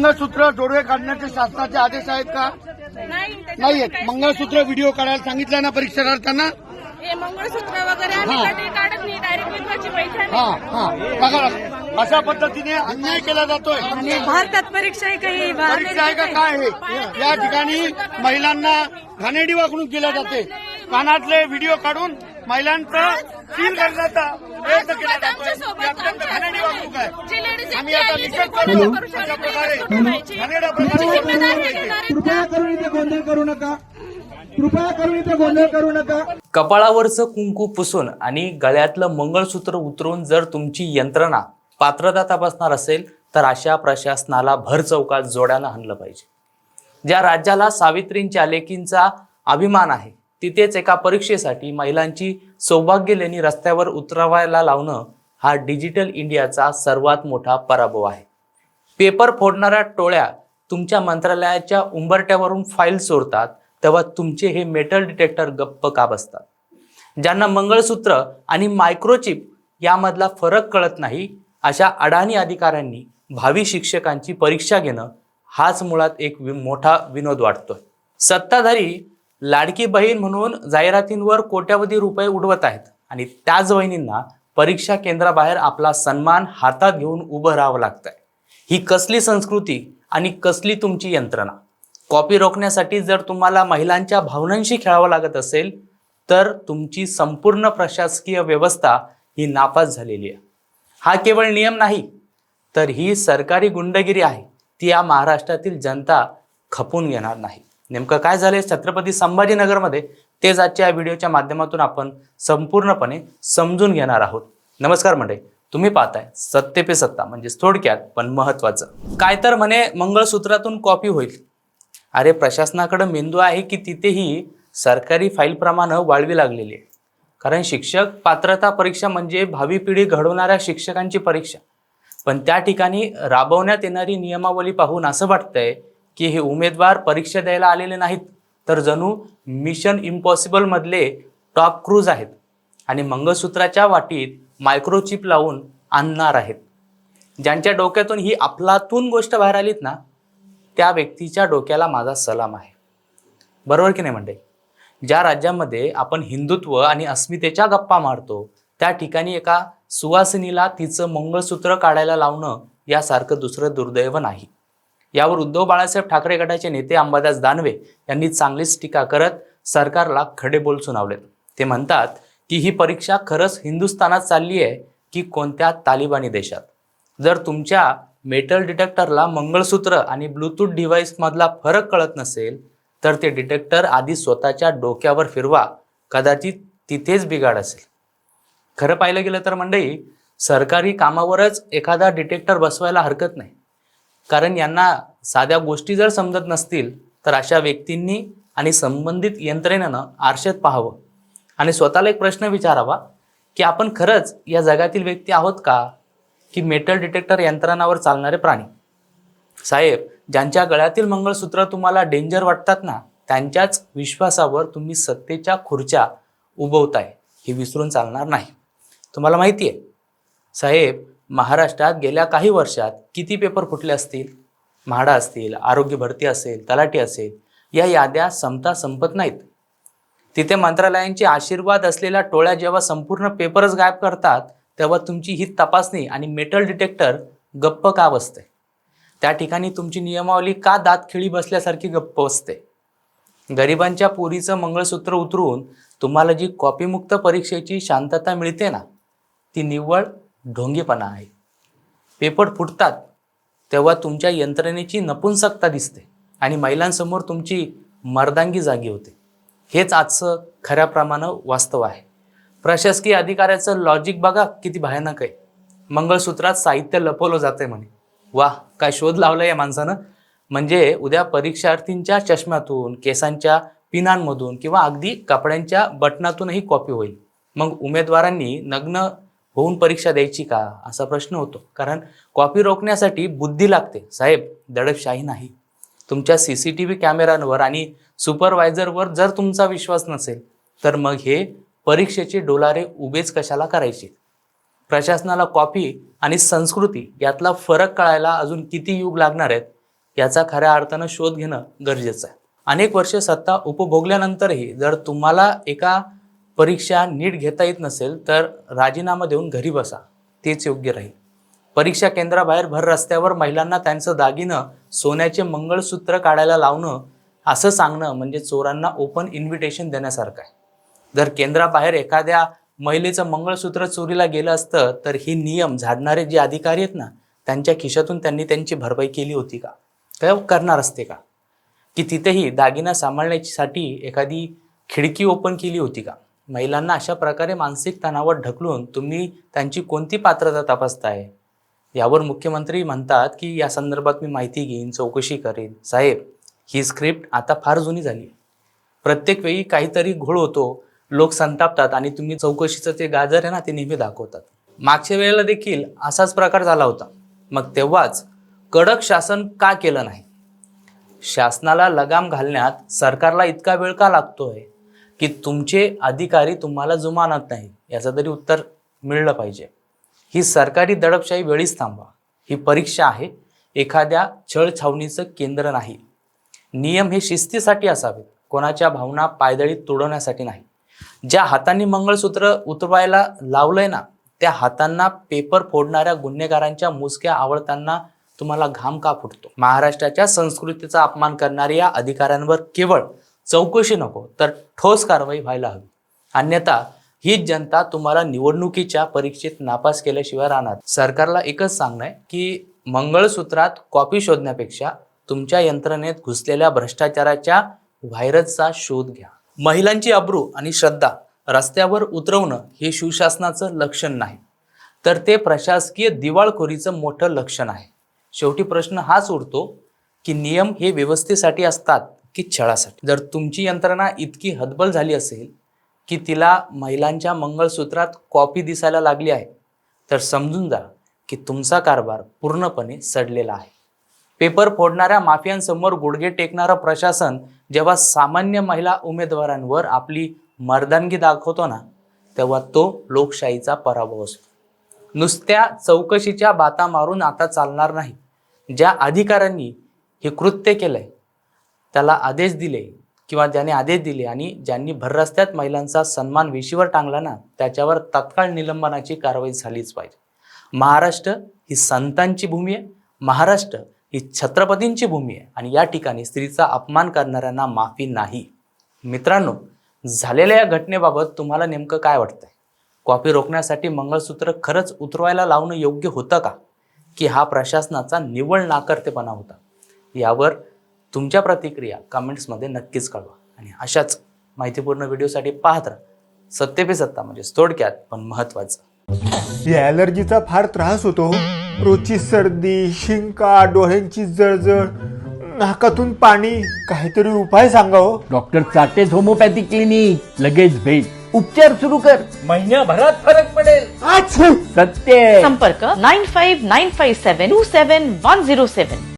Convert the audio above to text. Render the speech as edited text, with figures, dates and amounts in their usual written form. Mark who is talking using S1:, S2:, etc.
S1: मंगळसूत्र जोडवे काढण्याचे शासनाचे आदेश आहेत का? नाही आहेत. मंगळसूत्र व्हिडिओ काढायला सांगितलं ना परीक्षार्थ्यांना?
S2: हे मंगळसूत्र वगैरे आम्ही कधी काढत नाही, डायरेक्ट विधवाची पैठणी.
S1: बघा अशा पद्धतीने अन्याय केला जातोय.
S3: आणि भारतात परीक्षा आहे काही
S1: परीक्षा आहे का काय आहे? या ठिकाणी महिलांना घाणेरडी वागणूक केल्या जाते. कानातले व्हिडिओ काढून महिलांचं सील करण्याचा प्रयत्न केला जातोय. ही अत्यंत घाणेरडी वागणूक आहे. आम्ही आता निषेध करतो. अशा प्रकारे घाणेरड्या प्रकारे
S4: कृपया करून इथे गोंधळ करू नका. कृपया करून इथे गोंधळ करू नका.
S5: कपाळावरचं कुंकू पुसून आणि गळ्यातलं मंगळसूत्र उतरवून जर तुमची यंत्रणा पात्रता तपासणार असेल तर अशा प्रशासनाला भर चौकात जोड्यानं हाणलं पाहिजे. ज्या राज्याला सावित्रींच्या लेकींचा अभिमान आहे तिथेच एका परीक्षेसाठी महिलांची सौभाग्यलेणी रस्त्यावर उतरवायला लावणं हा डिजिटल इंडियाचा सर्वात मोठा पराभव आहे. पेपर फोडणाऱ्या टोळ्या तुमच्या मंत्रालयाच्या उंबरट्यावरून फाईल चोरतात तेव्हा तुमचे हे मेटल डिटेक्टर गप्प का बसतात? ज्यांना मंगळसूत्र आणि मायक्रोचिप यामधला फरक कळत नाही अशा अडाणी अधिकाऱ्यांनी भावी शिक्षकांची परीक्षा घेणं हाच मुळात एक मोठा विनोद वाटतोय. सत्ताधारी लाडकी बहीण म्हणून जाहिरातींवर कोट्यावधी रुपये उडवत आहेत आणि त्याच बहिणींना परीक्षा केंद्राबाहेर आपला सन्मान हातात घेऊन उभं राहावं लागतंय. ही कसली संस्कृती आणि कसली तुमची यंत्रणा? कॉपी रोखण्यासाठी जर तुम्हाला महिलांच्या भावनांशी खेळावं लागत असेल तर तुमची संपूर्ण प्रशासकीय व्यवस्था ही नापास झालेली आहे. हा केवळ नियम नाही तर ही सरकारी गुंडगिरी आहे. ती या महाराष्ट्रातील जनता खपून घेणार नाही. नेमकं काय झालंय छत्रपती संभाजीनगरमध्ये तेच आजच्या या व्हिडिओच्या माध्यमातून आपण संपूर्णपणे समजून घेणार आहोत. नमस्कार मंडळी, तुम्ही पाहताय सत्ते पे सत्ता, म्हणजेच थोडक्यात पण महत्वाचं. काय तर म्हणे मंगळसूत्रातून कॉपी होईल. अरे प्रशासनाकडे मेंदू आहे की तिथेही सरकारी फाईलप्रमाणे वाळवी लागलेली आहे. कारण शिक्षक पात्रता परीक्षा म्हणजे भावी पिढी घडवणाऱ्या शिक्षकांची परीक्षा. पण त्या ठिकाणी राबवण्यात येणारी नियमावली पाहून असं वाटतंय की हे उमेदवार परीक्षा द्यायला आलेले नाहीत तर जणू मिशन इम्पॉसिबल मधले टॉप क्रूज आहेत आणि मंगळसूत्राच्या वाटीत मायक्रोचिप लावून आणणार आहेत. ज्यांच्या डोक्यातून ही अफलातून गोष्ट बाहेर आलीत ना त्या व्यक्तीच्या डोक्याला माझा सलाम आहे. बरोबर की नाही म्हणते? ज्या राज्यामध्ये आपण हिंदुत्व आणि अस्मितेच्या गप्पा मारतो त्या ठिकाणी एका सुवासिनीला तिचं मंगळसूत्र काढायला लावणं यासारखं दुसरं दुर्दैव नाही. यावर उद्धव बाळासाहेब ठाकरे गटाचे नेते अंबादास दानवे यांनी चांगलीच टीका करत सरकारला खडे बोल सुनावलेत. ते म्हणतात की ही परीक्षा खरंच हिंदुस्थानात चालली आहे की कोणत्या तालिबानी देशात? जर तुमच्या मेटल डिटेक्टरला मंगळसूत्र आणि ब्लूटूथ डिव्हाइस मधला फरक कळत नसेल तर ते डिटेक्टर आधी स्वतःच्या डोक्यावर फिरवा, कदाचित तिथेच बिघाड असेल. खरं पाहिलं गेलं तर मंडळी सरकारी कामावरच एखादा डिटेक्टर बसवायला हरकत नाही. कारण यांना साध्या गोष्टी जर समजत नसतील तर अशा व्यक्तींनी आणि संबंधित यंत्रणेनं आरशात पाहावं आणि स्वतःला एक प्रश्न विचारावा की आपण खरंच या जगातील व्यक्ती आहोत का की मेटल डिटेक्टर यंत्रणावर चालणारे प्राणी? साहेब, ज्यांच्या गळ्यातील मंगळसूत्र तुम्हाला डेंजर वाटतात ना त्यांच्याच विश्वासावर तुम्ही सत्तेच्या खुर्च्या उभवताय हे विसरून चालणार नाही. तुम्हाला माहिती आहे साहेब, महाराष्ट्रात गेल्या काही वर्षात किती पेपर फुटले असतील? म्हाडा असतील, आरोग्य भरती असेल, तलाठी असेल, या याद्या संपत नाहीत. तिथे मंत्रालयांचे आशीर्वाद असलेल्या टोळ्या जेव्हा संपूर्ण पेपरच गायब करतात तेव्हा तुमची ही तपासणी आणि मेटल डिटेक्टर गप्प का बसते? त्या ठिकाणी तुमची नियमावली का दात खिळी बसल्यासारखी गप्प बसते? गरिबांच्या पोरीचं मंगळसूत्र उतरवून तुम्हाला जी कॉपीमुक्त परीक्षेची शांतता मिळते ना ती निव्वळ ढोंगीपणा आहे. पेपर फुटतात तेव्हा तुमच्या यंत्रणेची नपुंसकता दिसते आणि महिलांसमोर तुमची मर्दांगी जागी होते. हेच आजचं खऱ्या प्रमाणात वास्तव आहे. प्रशासकीय अधिकाऱ्याचं लॉजिक बघा किती भयानक आहे. मंगळसूत्रात साहित्य लपवलं जाते म्हणे. वाह, काय शोध लावला या माणसानं. म्हणजे उद्या परीक्षार्थींच्या चष्म्यातून, केसांच्या पिनांमधून किंवा अगदी कपड्यांच्या बटनातूनही कॉपी होईल. मग उमेदवारांनी नग्न होऊन परीक्षा द्यायची का असा प्रश्न होतो. कारण कॉपी रोखण्यासाठी बुद्धी लागते साहेब, दडपशाही नाही. तुमच्या CCTV कॅमेऱ्यांवर आणि सुपरवायझरवर जर तुमचा विश्वास नसेल तर मग हे परीक्षेचे डोलारे उभेच कशाला करायचे? प्रशासनाला कॉपी आणि संस्कृती यातला फरक कळायला अजून किती युग लागणार आहेत याचा खऱ्या अर्थानं शोध घेणं गरजेचं आहे. अनेक वर्ष सत्ता उपभोगल्यानंतरही जर तुम्हाला एका परीक्षा नीट घेता येत नसेल तर राजीनामा देऊन घरी बसा, तेच योग्य राहील. परीक्षा केंद्राबाहेर भर रस्त्यावर महिलांना त्यांचं दागिनं सोन्याचे मंगळसूत्र काढायला लावणं असं सांगणं म्हणजे चोरांना ओपन इन्व्हिटेशन देण्यासारखं आहे. जर केंद्राबाहेर एखाद्या महिलेचं मंगळसूत्र चोरीला गेलं असतं तर हे नियम झाडणारे जे अधिकारी आहेत ना, त्यांच्या खिशातून त्यांनी त्यांची भरपाई केली होती का? काय करणार असते का? की तिथेही दागिना सांभाळण्यासाठी एखादी खिडकी ओपन केली होती का? महिलांना अशा प्रकारे मानसिक तणावात ढकलून तुम्ही त्यांची कोणती पात्रता तपासताय? यावर मुख्यमंत्री म्हणतात की या संदर्भात मी माहिती घेईन, चौकशी करेन. साहेब, ही स्क्रिप्ट आता फार जुनी झाली. प्रत्येक वेळी काहीतरी घोळ होतो, लोक संतापतात आणि तुम्ही चौकशीचं ते गाजर आहे ना ते नेहमी दाखवतात. मागच्या वेळेला देखील असाच प्रकार झाला होता. मग तेव्हाच कडक शासन का केलं नाही? शासनाला लगाम घालण्यात सरकारला इतका वेळ का लागतोय की तुमचे अधिकारी तुम्हाला जुमानत नाही? याचं तरी उत्तर मिळलं पाहिजे. ही सरकारी दडपशाही वेळीच थांबवा. ही परीक्षा आहे, एखाद्या छळछावणीचं केंद्र नाही. नियम हे शिस्तीसाठी असावेत, कोणाच्या भावना पायदळीत तोडवण्यासाठी नाही. ज्या हातांनी मंगळसूत्र उतरवायला लावलंय ना, त्या हातांना पेपर फोडणाऱ्या गुन्हेगारांच्या मुसक्या आवडताना तुम्हाला घाम का फुटतो? महाराष्ट्राच्या संस्कृतीचा अपमान करणाऱ्या या अधिकाऱ्यांवर केवळ चौकशी नको तर ठोस कारवाई व्हायला हवी. अन्यथा हीच जनता तुम्हाला निवडणुकीच्या परीक्षेत नापास केल्याशिवाय राहणार. सरकारला एकच सांगणं आहे की मंगळसूत्रात कॉपी शोधण्यापेक्षा तुमच्या यंत्रणेत घुसलेल्या भ्रष्टाचाराच्या व्हायरसचा शोध घ्या. महिलांची अब्रू आणि श्रद्धा रस्त्यावर उतरवणं हे शिवशासनाचं लक्षण नाही, तर ते प्रशासकीय दिवाळखोरीचं मोठं लक्षण आहे. शेवटी प्रश्न हाच उरतो की नियम हे व्यवस्थेसाठी असतात की छळासाठी? जर तुमची यंत्रणा इतकी हतबल झाली असेल की तिला महिलांच्या मंगळसूत्रात कॉपी दिसायला लागली आहे तर समजून जा की तुमचा कारभार पूर्णपणे सडलेला आहे. पेपर फोडणाऱ्या माफियांसमोर गुडघे टेकणारं प्रशासन जेव्हा सामान्य महिला उमेदवारांवर आपली मर्दानगी दाखवतो ना, तेव्हा तो लोकशाहीचा पराभव असतो. नुसत्या चौकशीच्या बाता मारून आता चालणार नाही. ज्या अधिकाऱ्यांनी हे कृत्य केलंय त्याला आदेश दिले किंवा ज्याने आदेश दिले आणि ज्यांनी भररस्त्यात महिलांचा सन्मान वेशीवर टांगला ना, त्याच्यावर तत्काळ निलंबनाची कारवाई झालीच पाहिजे. महाराष्ट्र ही संतांची भूमी आहे, महाराष्ट्र ही छत्रपतींची भूमी आहे आणि या ठिकाणी स्त्रीचा अपमान करणाऱ्यांना माफी नाही. मित्रांनो, झालेल्या या घटनेबाबत तुम्हाला नेमकं काय वाटतंय? कॉपी रोखण्यासाठी मंगळसूत्र खरंच उतरवायला लावणं योग्य होतं का, की हा प्रशासनाचा निव्वळ नाकर्तेपणा होता? यावर तुमच्या प्रतिक्रिया कमेंट्समध्ये नक्कीच कळवा आणि अशाच माहितीपूर्ण व्हिडिओसाठी पाहत राहा सत्य पे सत्ता, म्हणजे थोडक्यात पण महत्वाचं.
S6: या ॲलर्जीचा फार त्रास होतो. रोजची सर्दी, शिंका, डोळ्यांची जळजळ, नाकातून पाणी. काहीतरी उपाय सांगा हो.
S7: डॉक्टर चाटेज होमिओपॅथी क्लिनिक, लगेच भेट, उपचार सुरू कर, महिन्याभरात फरक पडेल. सत्य.
S8: संपर्क 9595727107.